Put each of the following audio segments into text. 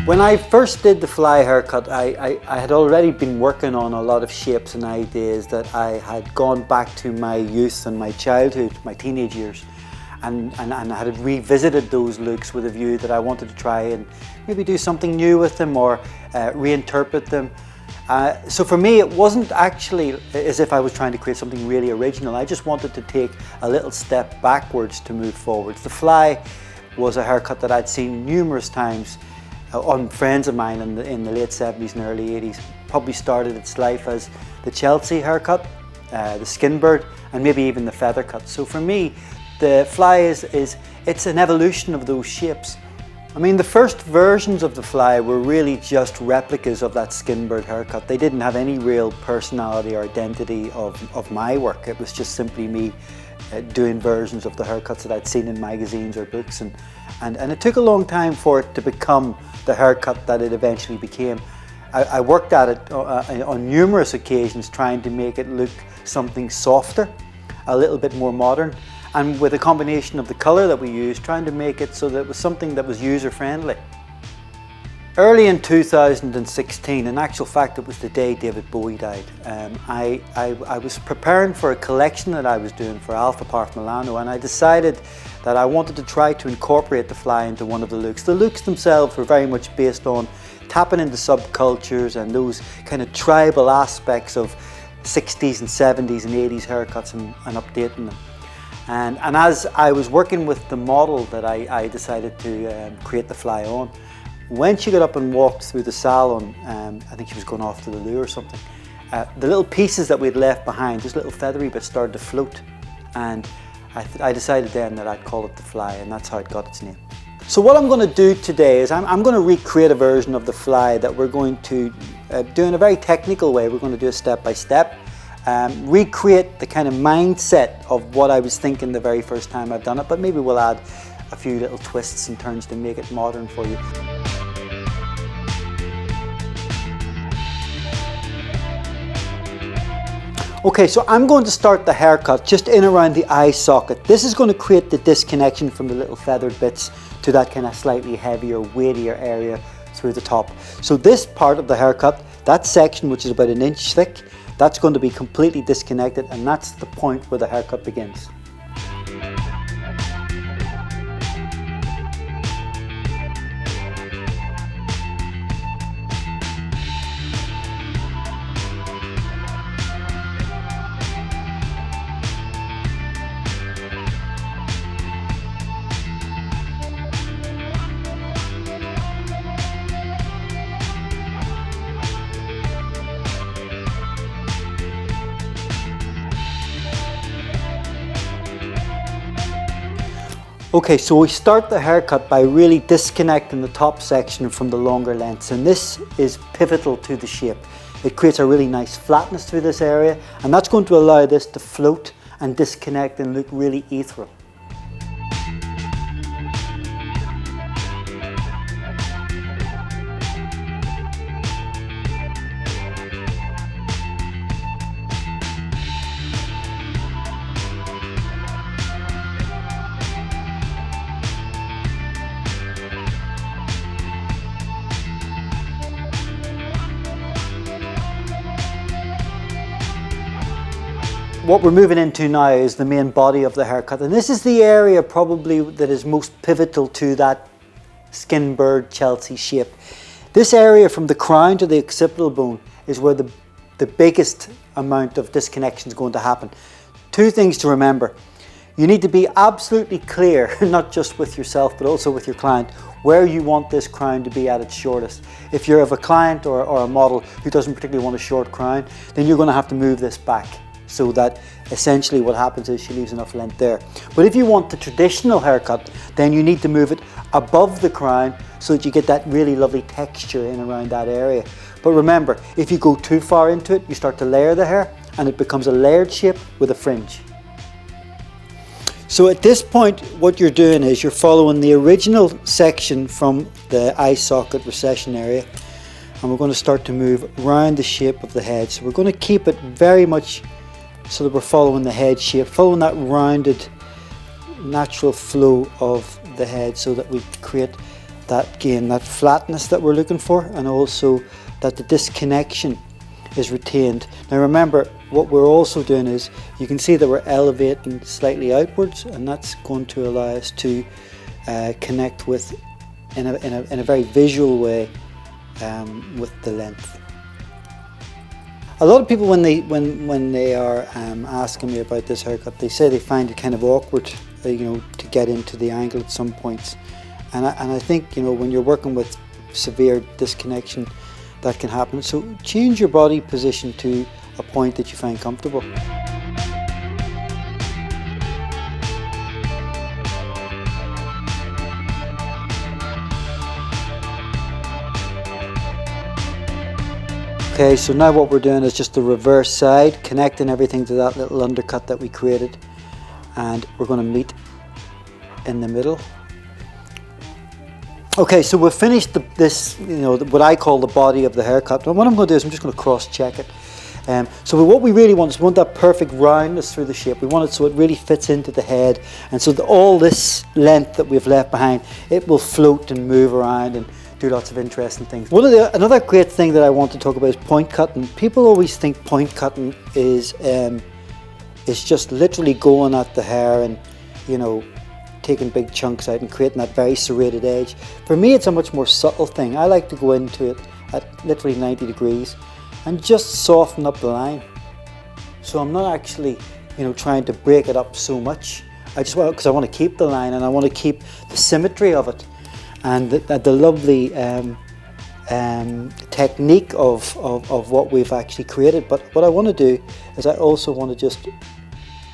When I first did the fly haircut, I had already been working on a lot of shapes and ideas that I had gone back to my youth and my childhood, my teenage years, and I had revisited those looks with a view that I wanted to try and maybe do something new with them or reinterpret them. So for me, it wasn't actually as if I was trying to create something really original. I just wanted to take a little step backwards to move forwards. The fly was a haircut that I'd seen numerous times on friends of mine in the late 70s and early 80s. Probably started its life as the Chelsea haircut, the skin bird, and maybe even the feather cut. So for me, the fly it's an evolution of those shapes. I mean, the first versions of the fly were really just replicas of that skin bird haircut. They didn't have any real personality or identity of my work. It was just simply me doing versions of the haircuts that I'd seen in magazines or books, and it took a long time for it to become the haircut that it eventually became. I worked at it on numerous occasions, trying to make it look something softer, a little bit more modern, and with a combination of the colour that we used, trying to make it so that it was something that was user-friendly. Early in 2016, in actual fact it was the day David Bowie died, I was preparing for a collection that I was doing for Alpha Park Milano, and I decided that I wanted to try to incorporate the fly into one of the looks. The looks themselves were very much based on tapping into subcultures and those kind of tribal aspects of 60s and 70s and 80s haircuts and updating them. And as I was working with the model that I decided to create the fly on, when she got up and walked through the salon, I think she was going off to the loo or something, the little pieces that we'd left behind, those little feathery bits, started to float. And I decided then that I'd call it the fly, and that's how it got its name. So what I'm going to do today is I'm going to recreate a version of the fly that we're going to do in a very technical way. We're going to do a step-by-step, recreate the kind of mindset of what I was thinking the very first time I've done it, but maybe we'll add a few little twists and turns to make it modern for you. Okay, so I'm going to start the haircut just in around the eye socket. This is going to create the disconnection from the little feathered bits to that kind of slightly heavier, weightier area through the top. So this part of the haircut, that section which is about 1 inch thick, that's going to be completely disconnected, and that's the point where the haircut begins. Okay, so we start the haircut by really disconnecting the top section from the longer lengths, and this is pivotal to the shape. It creates a really nice flatness through this area, and that's going to allow this to float and disconnect and look really ethereal. What we're moving into now is the main body of the haircut, and this is the area probably that is most pivotal to that skin bird Chelsea shape. This area from the crown to the occipital bone is where the biggest amount of disconnection is going to happen. Two things to remember. You need to be absolutely clear, not just with yourself but also with your client, where you want this crown to be at its shortest. If you're of a client or a model who doesn't particularly want a short crown, then you're going to have to move this back, so that essentially what happens is she leaves enough length there. But if you want the traditional haircut, then you need to move it above the crown so that you get that really lovely texture in around that area. But remember, if you go too far into it, you start to layer the hair and it becomes a layered shape with a fringe. So at this point, what you're doing is you're following the original section from the eye socket recession area, and we're going to start to move around the shape of the head. So we're going to keep it very much so that we're following the head shape, following that rounded natural flow of the head, so that we create that flatness that we're looking for, and also that the disconnection is retained. Now remember, what we're also doing is, you can see that we're elevating slightly outwards, and that's going to allow us to connect with, in a very visual way, with the length. A lot of people, when they are asking me about this haircut, they say they find it kind of awkward, to get into the angle at some points. And I think, when you're working with severe disconnection, that can happen. So change your body position to a point that you find comfortable. Okay, so now what we're doing is just the reverse side, connecting everything to that little undercut that we created, and we're going to meet in the middle. Okay, so we've finished this, what I call the body of the haircut. And what I'm going to do is I'm just going to cross-check it. So what we really want is, we want that perfect roundness through the shape. We want it so it really fits into the head, and so that all this length that we've left behind, it will float and move around and do lots of interesting things. Another great thing that I want to talk about is point cutting. People always think point cutting is just literally going at the hair and taking big chunks out and creating that very serrated edge. For me, it's a much more subtle thing. I like to go into it at literally 90 degrees and just soften up the line. So I'm not actually trying to break it up so much. Because I want to keep the line, and I want to keep the symmetry of it, and the lovely technique of what we've actually created. But what I want to do is, I also want to just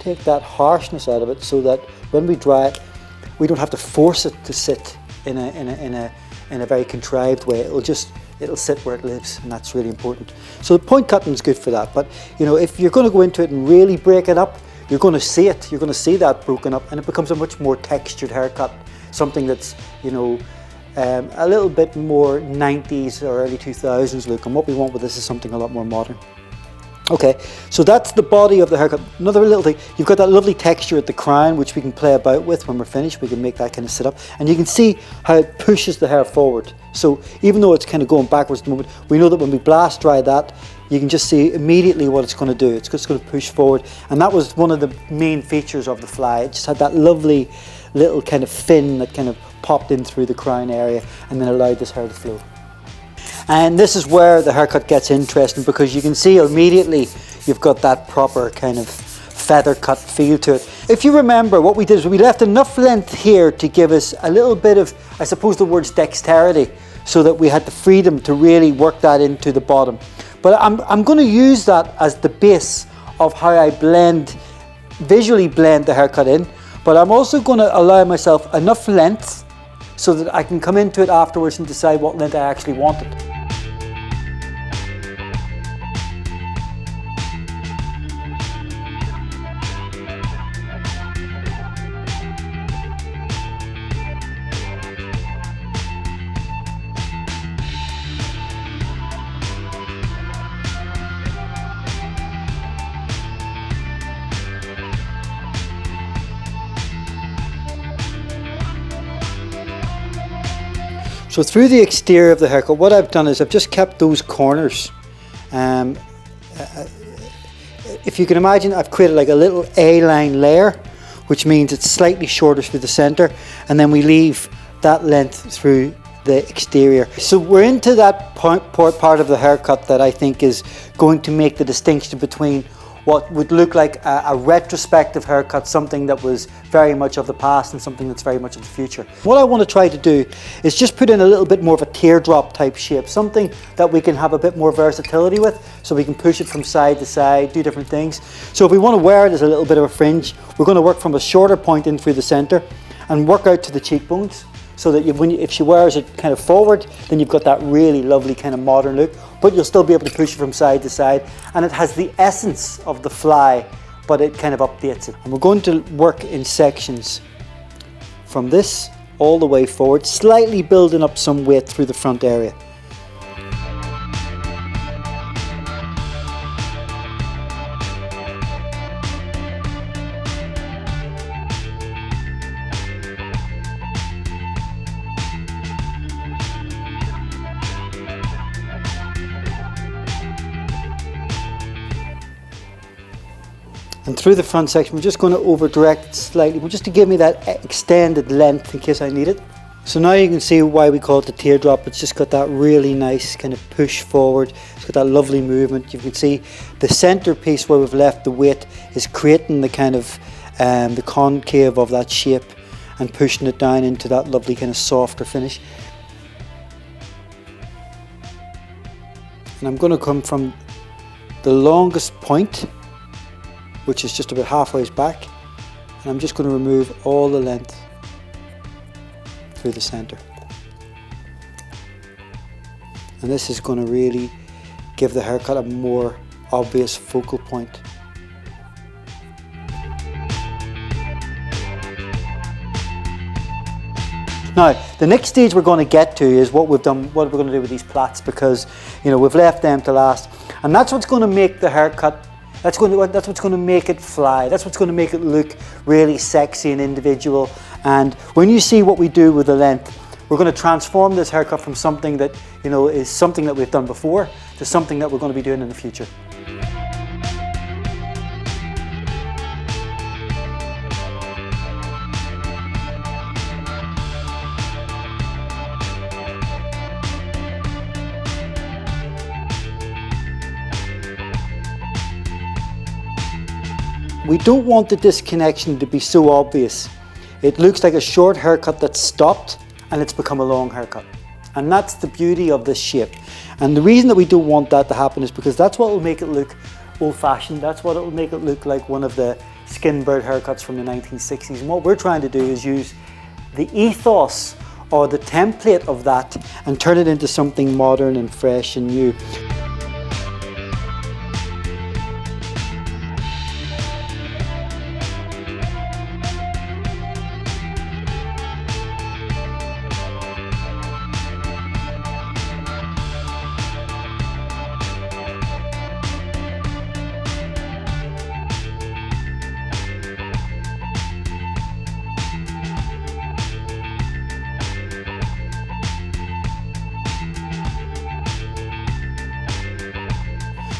take that harshness out of it, so that when we dry it, we don't have to force it to sit in a very contrived way. It'll sit where it lives, and that's really important. So the point cutting is good for that. But if you're going to go into it and really break it up, you're going to see it. You're going to see that broken up, and it becomes a much more textured haircut, something that's a little bit more 90s or early 2000s look. And what we want with this is something a lot more modern. Okay, so that's the body of the haircut. Another little thing, you've got that lovely texture at the crown, which we can play about with when we're finished. We can make that kind of sit up, and you can see how it pushes the hair forward. So even though it's kind of going backwards at the moment, we know that when we blast dry that, you can just see immediately what it's going to do. It's just going to push forward, and that was one of the main features of the fly. It just had that lovely little kind of fin that kind of popped in through the crown area, and then allowed this hair to flow. And this is where the haircut gets interesting, because you can see immediately you've got that proper kind of feather cut feel to it. If you remember, what we did is we left enough length here to give us a little bit of, I suppose the word's dexterity, so that we had the freedom to really work that into the bottom. But I'm going to use that as the base of how I visually blend the haircut in, but I'm also going to allow myself enough length so that I can come into it afterwards and decide what length I actually wanted. So through the exterior of the haircut, what I've done is I've just kept those corners. If you can imagine, I've created like a little A-line layer, which means it's slightly shorter through the center, and then we leave that length through the exterior. So we're into that part of the haircut that I think is going to make the distinction between what would look like a retrospective haircut, something that was very much of the past, and something that's very much of the future. What I want to try to do is just put in a little bit more of a teardrop type shape, something that we can have a bit more versatility with, so we can push it from side to side, do different things. So if we want to wear it as a little bit of a fringe, we're going to work from a shorter point in through the center and work out to the cheekbones, so that if she wears it kind of forward, then you've got that really lovely kind of modern look, but you'll still be able to push it from side to side, and it has the essence of the fly, but it kind of updates it. And we're going to work in sections from this all the way forward, slightly building up some weight through the front area. And through the front section, we're just going to over direct it slightly, just to give me that extended length in case I need it. So now you can see why we call it the teardrop. It's just got that really nice kind of push forward. It's got that lovely movement. You can see the center piece where we've left the weight is creating the kind of the concave of that shape and pushing it down into that lovely kind of softer finish. And I'm going to come from the longest point, which is just about halfway back, and I'm just going to remove all the length through the center. And this is going to really give the haircut a more obvious focal point. Now, the next stage we're going to get to is what we're going to do with these plaits, because we've left them to last, and that's what's going to make the haircut. That's what's going to make it fly. That's what's going to make it look really sexy and individual. And when you see what we do with the length, we're going to transform this haircut from something that is something that we've done before to something that we're going to be doing in the future. We don't want the disconnection to be so obvious. It looks like a short haircut that's stopped and it's become a long haircut. And that's the beauty of this shape. And the reason that we don't want that to happen is because that's what will make it look old-fashioned. That's what will make it look like one of the skin bird haircuts from the 1960s. And what we're trying to do is use the ethos or the template of that and turn it into something modern and fresh and new.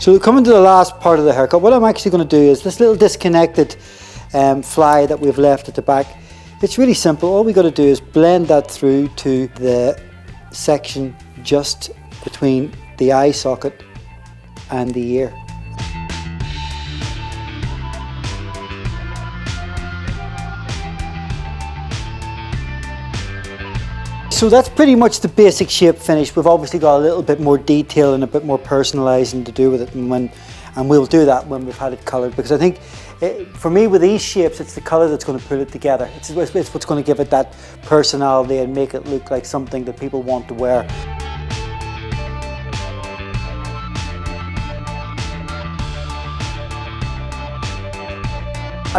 So coming to the last part of the haircut, what I'm actually going to do is this little disconnected fly that we've left at the back. It's really simple. All we got to do is blend that through to the section just between the eye socket and the ear. So that's pretty much the basic shape finish. We've obviously got a little bit more detail and a bit more personalising to do with it, and we'll do that when we've had it coloured, because I think for me with these shapes it's the colour that's going to pull it together. It's what's going to give it that personality and make it look like something that people want to wear.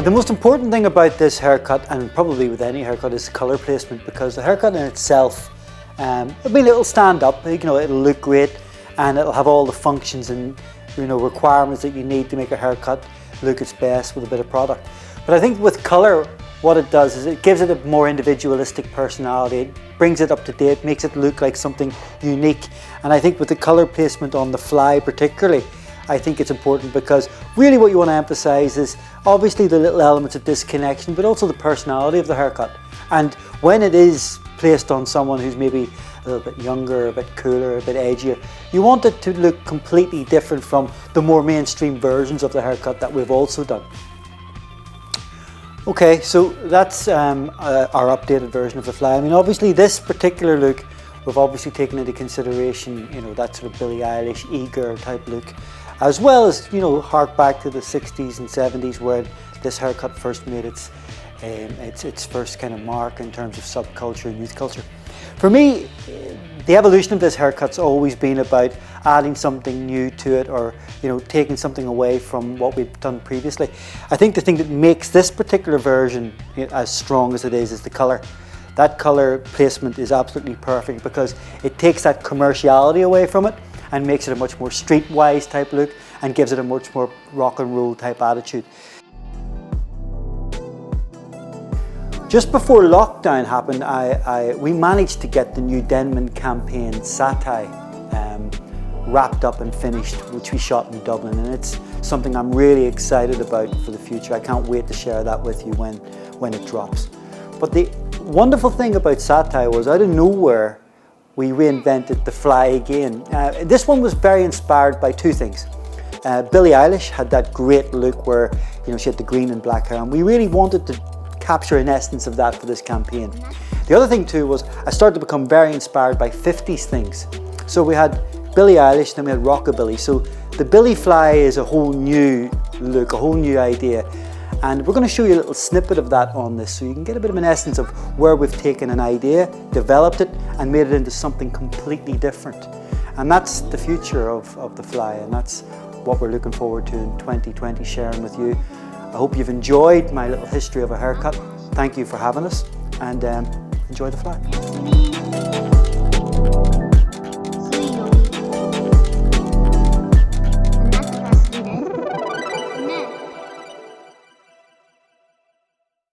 The most important thing about this haircut, and probably with any haircut, is colour placement, because the haircut in itself, it'll stand up, it'll look great, and it'll have all the functions and requirements that you need to make a haircut look its best with a bit of product. But I think with colour, what it does is it gives it a more individualistic personality. It brings it up to date, makes it look like something unique. And I think with the colour placement on the fly particularly, I think it's important, because really what you want to emphasise is obviously the little elements of disconnection, but also the personality of the haircut. And when it is placed on someone who's maybe a little bit younger, a bit cooler, a bit edgier, you want it to look completely different from the more mainstream versions of the haircut that we've also done. Okay, so that's our updated version of the fly. I mean, obviously this particular look, we've obviously taken into consideration, that sort of Billie Eilish, e-girl type look, as well as, hark back to the 60s and 70s where this haircut first made its first kind of mark in terms of subculture and youth culture. For me, the evolution of this haircut's always been about adding something new to it, or taking something away from what we've done previously. I think the thing that makes this particular version as strong as it is the colour. That colour placement is absolutely perfect, because it takes that commerciality away from it and makes it a much more streetwise type look and gives it a much more rock and roll type attitude. Just before lockdown happened, we managed to get the new Denman campaign satire wrapped up and finished, which we shot in Dublin, and it's something I'm really excited about for the future. I can't wait to share that with you when it drops. But the wonderful thing about satire was, out of nowhere, we reinvented the fly again. This one was very inspired by two things. Billie Eilish had that great look where, you know, she had the green and black hair, and we really wanted to capture an essence of that for this campaign. The other thing too was I started to become very inspired by 50s things. So we had Billie Eilish, then we had rockabilly. So the Billy fly is a whole new look, a whole new idea. And we're going to show you a little snippet of that on this, so you can get a bit of an essence of where we've taken an idea, developed it, and made it into something completely different. And that's the future of the fly, and that's what we're looking forward to in 2020 sharing with you. I hope you've enjoyed my little history of a haircut. Thank you for having us, and enjoy the fly.